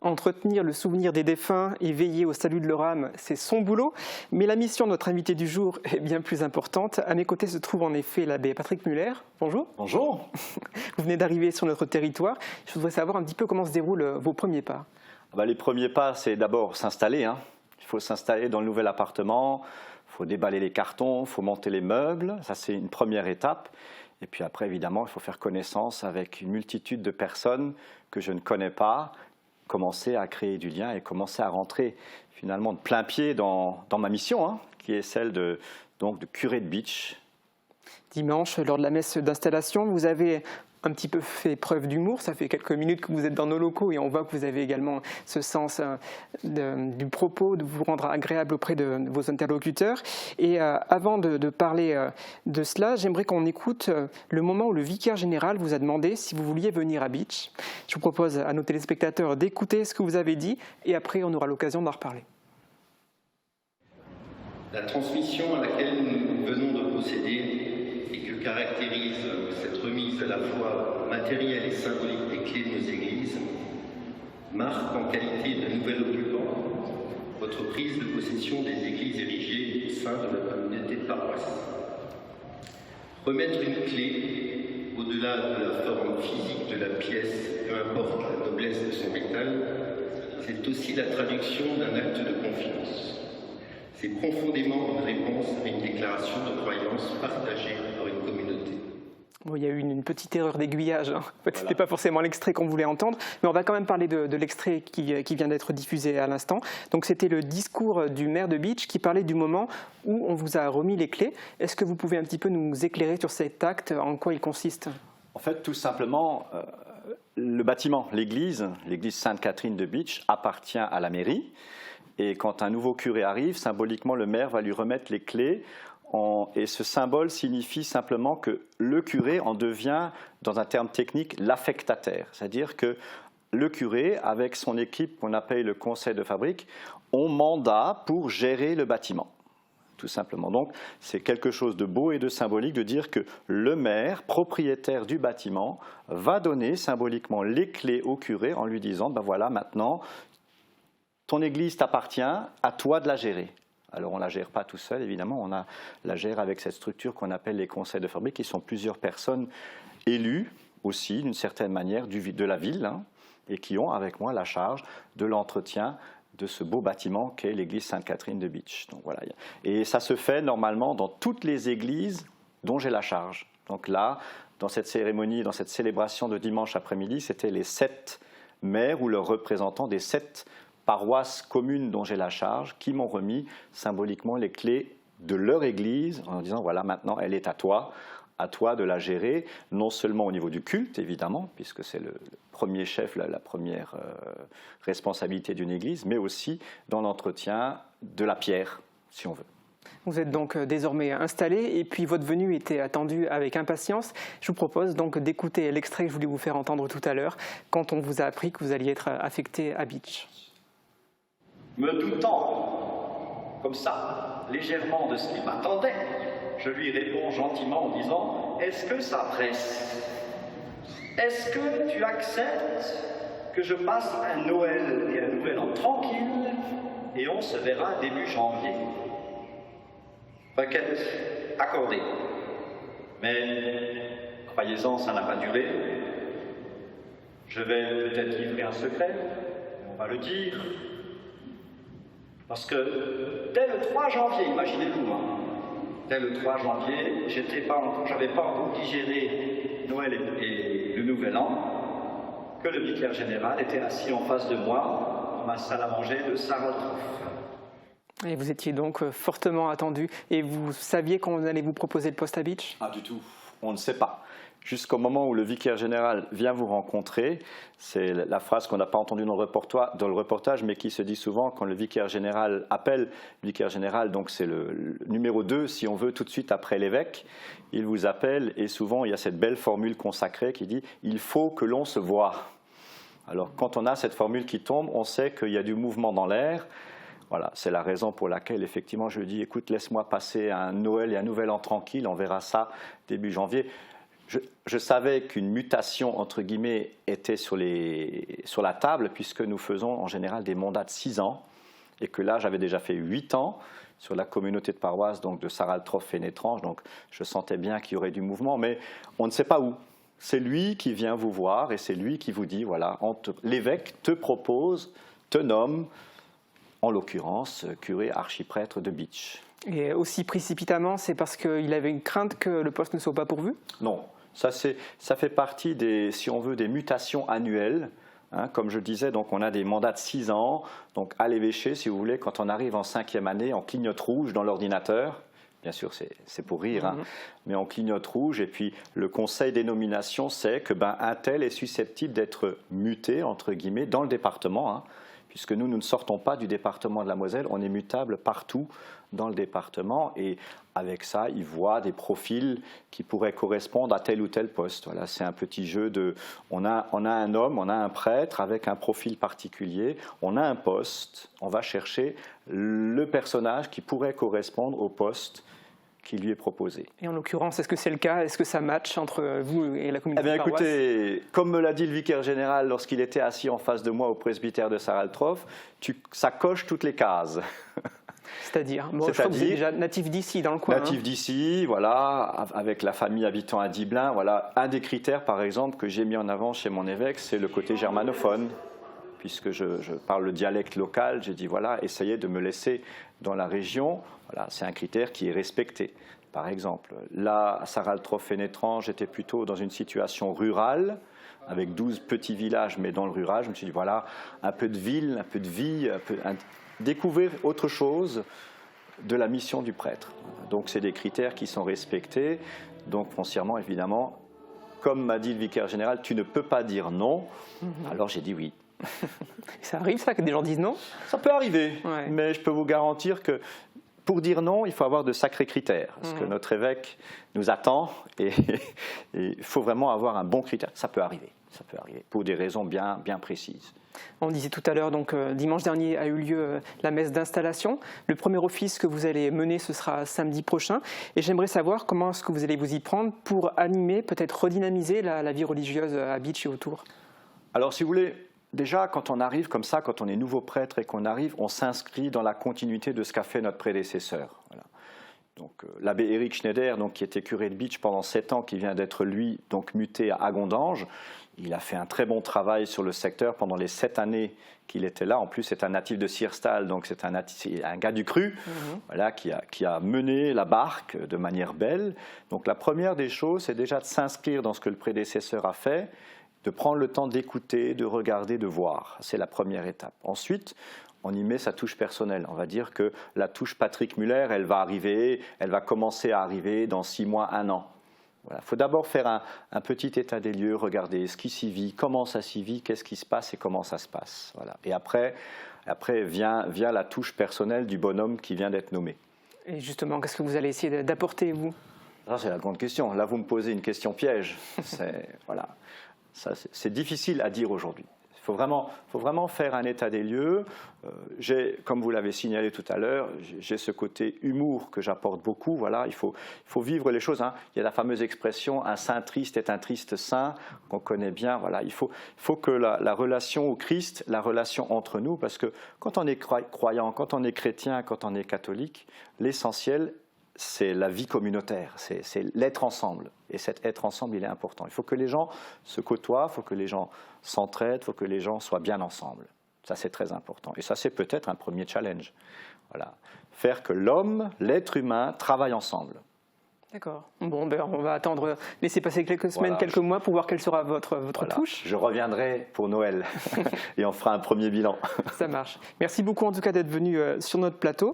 Entretenir le souvenir des défunts et veiller au salut de leur âme, c'est son boulot. Mais la mission de notre invité du jour est bien plus importante. À mes côtés se trouve en effet l'abbé Patrick Muller. Bonjour. Bonjour. Vous venez d'arriver sur notre territoire. Je voudrais savoir un petit peu comment se déroulent vos premiers pas. Les premiers pas, c'est d'abord s'installer. Il faut s'installer dans le nouvel appartement, il faut déballer les cartons, il faut monter les meubles. Ça, c'est une première étape. Et puis après, évidemment, il faut faire connaissance avec une multitude de personnes que je ne connais pas, commencer à créer du lien et commencer à rentrer finalement de plein pied dans ma mission, qui est celle de curé de beach. Dimanche, lors de la messe d'installation, vous avez un petit peu fait preuve d'humour. Ça fait quelques minutes que vous êtes dans nos locaux et on voit que vous avez également ce sens du propos, de vous rendre agréable auprès de vos interlocuteurs. Et avant de parler de cela, j'aimerais qu'on écoute le moment où le vicaire général vous a demandé si vous vouliez venir à Beach. Je vous propose à nos téléspectateurs d'écouter ce que vous avez dit et après on aura l'occasion d'en reparler. La transmission à laquelle nous venons de procéder et que caractérise cette remise à la fois matérielle et symbolique des clés de nos églises marque en qualité de nouvel occupant votre prise de possession des églises érigées au sein de la communauté de paroisse. Remettre une clé, au-delà de la forme physique de la pièce, peu importe la noblesse de son métal, c'est aussi la traduction d'un acte de confiance. C'est profondément une réponse à une déclaration de croyance partagée par une communauté. Bon, il y a eu une petite erreur d'aiguillage. Ce n'était pas forcément l'extrait qu'on voulait entendre, mais on va quand même parler de l'extrait qui vient d'être diffusé à l'instant. Donc, c'était le discours du maire de Beach qui parlait du moment où on vous a remis les clés. Est-ce que vous pouvez un petit peu nous éclairer sur cet acte, en quoi il consiste? En fait, tout simplement, le bâtiment, l'église Sainte-Catherine de Beach appartient à la mairie. Et quand un nouveau curé arrive, symboliquement, le maire va lui remettre les clés. Et ce symbole signifie simplement que le curé en devient, dans un terme technique, l'affectataire. C'est-à-dire que le curé, avec son équipe qu'on appelle le conseil de fabrique, ont mandat pour gérer le bâtiment. Tout simplement. Donc, c'est quelque chose de beau et de symbolique de dire que le maire, propriétaire du bâtiment, va donner symboliquement les clés au curé en lui disant, voilà, maintenant, ton église t'appartient, à toi de la gérer. Alors on ne la gère pas tout seul, évidemment, on la gère avec cette structure qu'on appelle les conseils de fabrique, qui sont plusieurs personnes élues aussi, d'une certaine manière, de la ville, et qui ont avec moi la charge de l'entretien de ce beau bâtiment qu'est l'église Sainte-Catherine de Beach. Donc, voilà. Et ça se fait normalement dans toutes les églises dont j'ai la charge. Donc là, dans cette cérémonie, dans cette célébration de dimanche après-midi, c'était les 7 maires ou leurs représentants des 7 paroisses communes dont j'ai la charge qui m'ont remis symboliquement les clés de leur église en disant voilà, maintenant elle est à toi de la gérer, non seulement au niveau du culte évidemment, puisque c'est le premier chef, la première responsabilité d'une église, mais aussi dans l'entretien de la pierre, si on veut. Vous êtes donc désormais installé et puis votre venue était attendue avec impatience. Je vous propose donc d'écouter l'extrait que je voulais vous faire entendre tout à l'heure quand on vous a appris que vous alliez être affecté à Beach. Me doutant, comme ça, légèrement de ce qui m'attendait, je lui réponds gentiment en disant « Est-ce que ça presse? Est-ce que tu acceptes que je passe un Noël et un Nouvel An tranquille et on se verra début janvier ?» Requête accordée. Mais, croyez-en, ça n'a pas duré. Je vais peut-être livrer un secret, on va le dire. Parce que dès le 3 janvier, imaginez-vous, dès le 3 janvier, j'avais pas encore digéré Noël et le Nouvel An, que le vicaire général était assis en face de moi, dans ma salle à manger de Sarre-Trouf. Et vous étiez donc fortement attendu. Et vous saviez qu'on allait vous proposer le poste à Beach? Ah, du tout. On ne sait pas. Jusqu'au moment où le vicaire général vient vous rencontrer, c'est la phrase qu'on n'a pas entendue dans le reportage, mais qui se dit souvent quand le vicaire général appelle. Le vicaire général, donc c'est le numéro 2, si on veut, tout de suite après l'évêque. Il vous appelle et souvent il y a cette belle formule consacrée qui dit « il faut que l'on se voie ». Alors quand on a cette formule qui tombe, on sait qu'il y a du mouvement dans l'air. Voilà, c'est la raison pour laquelle, effectivement, je dis, écoute, laisse-moi passer un Noël et un Nouvel An tranquille, on verra ça début janvier. je savais qu'une mutation, entre guillemets, était sur la table, puisque nous faisons en général des mandats de 6 ans, et que là, j'avais déjà fait 8 ans sur la communauté de paroisse donc de Saraltroff-Fénétrange, donc je sentais bien qu'il y aurait du mouvement, mais on ne sait pas où. C'est lui qui vient vous voir, et c'est lui qui vous dit, voilà, l'évêque te propose, te nomme, en l'occurrence, curé archiprêtre de Bitche. Et aussi précipitamment, c'est parce qu'il avait une crainte que le poste ne soit pas pourvu? Non, ça fait partie si on veut, des mutations annuelles. Hein, comme je disais, donc on a des mandats de 6 ans. Donc à l'évêché, si vous voulez, quand on arrive en 5e année, on clignote rouge dans l'ordinateur. Bien sûr, c'est pour rire, hein, mais on clignote rouge. Et puis le conseil des nominations sait que un tel est susceptible d'être muté, entre guillemets, dans le département. Hein, puisque nous ne sortons pas du département de la Moselle, on est mutable partout dans le département, et avec ça, ils voient des profils qui pourraient correspondre à tel ou tel poste. Voilà, c'est un petit jeu de... On a un homme, on a un prêtre avec un profil particulier, on a un poste, on va chercher le personnage qui pourrait correspondre au poste qui lui est proposé. Et en l'occurrence, est-ce que c'est le cas? Est-ce que ça match entre vous et la communauté de paroisse? Écoutez, comme me l'a dit le vicaire général lorsqu'il était assis en face de moi au presbytère de Saraltroff, ça coche toutes les cases. C'est-à-dire, je crois que vous êtes déjà natif d'ici, dans le coin. Natif d'ici, voilà, avec la famille habitant à Diblin. Voilà, un des critères, par exemple, que j'ai mis en avant chez mon évêque, c'est le côté germanophone. Puisque je parle le dialecte local, j'ai dit, voilà, essayez de me laisser dans la région. Voilà, c'est un critère qui est respecté. Par exemple, là, à Saraltroff-Fénétrange, j'étais plutôt dans une situation rurale, avec 12 petits villages, mais dans le rural. Je me suis dit, voilà, un peu de ville, un peu de vie, découvrir autre chose de la mission du prêtre. Donc, c'est des critères qui sont respectés. Donc, foncièrement, évidemment, comme m'a dit le vicaire général, tu ne peux pas dire non. Alors, j'ai dit oui. Ça arrive, ça, que des gens disent non? Ça peut arriver, ouais. Mais je peux vous garantir que pour dire non, il faut avoir de sacrés critères. Parce que notre évêque nous attend et il faut vraiment avoir un bon critère. Ça peut arriver, pour des raisons bien précises. On disait tout à l'heure, donc dimanche dernier a eu lieu la messe d'installation. Le premier office que vous allez mener, ce sera samedi prochain. Et j'aimerais savoir comment est-ce que vous allez vous y prendre pour animer, peut-être redynamiser la vie religieuse à Bitche et autour. Alors, si vous voulez, déjà, quand on arrive comme ça, quand on est nouveau prêtre et qu'on arrive, on s'inscrit dans la continuité de ce qu'a fait notre prédécesseur. Voilà. Donc, l'abbé Éric Schneider, donc, qui était curé de Bitche pendant 7 ans, qui vient d'être, lui, donc, muté à Agondange, il a fait un très bon travail sur le secteur pendant les 7 années qu'il était là. En plus, c'est un natif de Sierstal, donc c'est un gars du cru, voilà, qui a mené la barque de manière belle. Donc, la première des choses, c'est déjà de s'inscrire dans ce que le prédécesseur a fait, de prendre le temps d'écouter, de regarder, de voir. C'est la première étape. Ensuite, on y met sa touche personnelle. On va dire que la touche Patrick Muller, elle va commencer à arriver dans 6 mois, 1 an. Voilà. Il faut d'abord faire un petit état des lieux, regarder ce qui s'y vit, comment ça s'y vit, qu'est-ce qui se passe et comment ça se passe. Voilà. Et après vient la touche personnelle du bonhomme qui vient d'être nommé. Et justement, qu'est-ce que vous allez essayer d'apporter, vous? Ça, c'est la grande question. Là, vous me posez une question piège. Voilà. C'est difficile à dire aujourd'hui. Il faut vraiment faire un état des lieux. Comme vous l'avez signalé tout à l'heure, j'ai ce côté humour que j'apporte beaucoup. Voilà, il faut vivre les choses. Hein. Il y a la fameuse expression « un saint triste est un triste saint » qu'on connaît bien. Voilà, il faut que la relation au Christ, la relation entre nous, parce que quand on est croyant, quand on est chrétien, quand on est catholique, l'essentiel, c'est la vie communautaire, c'est l'être ensemble. Et cet être ensemble, il est important. Il faut que les gens se côtoient, il faut que les gens s'entraident, il faut que les gens soient bien ensemble. Ça, c'est très important. Et ça, c'est peut-être un premier challenge. Voilà. Faire que l'homme, l'être humain, travaille ensemble. D'accord. Bon, on va attendre, laisser passer quelques semaines, quelques mois pour voir quelle sera votre touche. Je reviendrai pour Noël et on fera un premier bilan. Ça marche. Merci beaucoup en tout cas d'être venu sur notre plateau.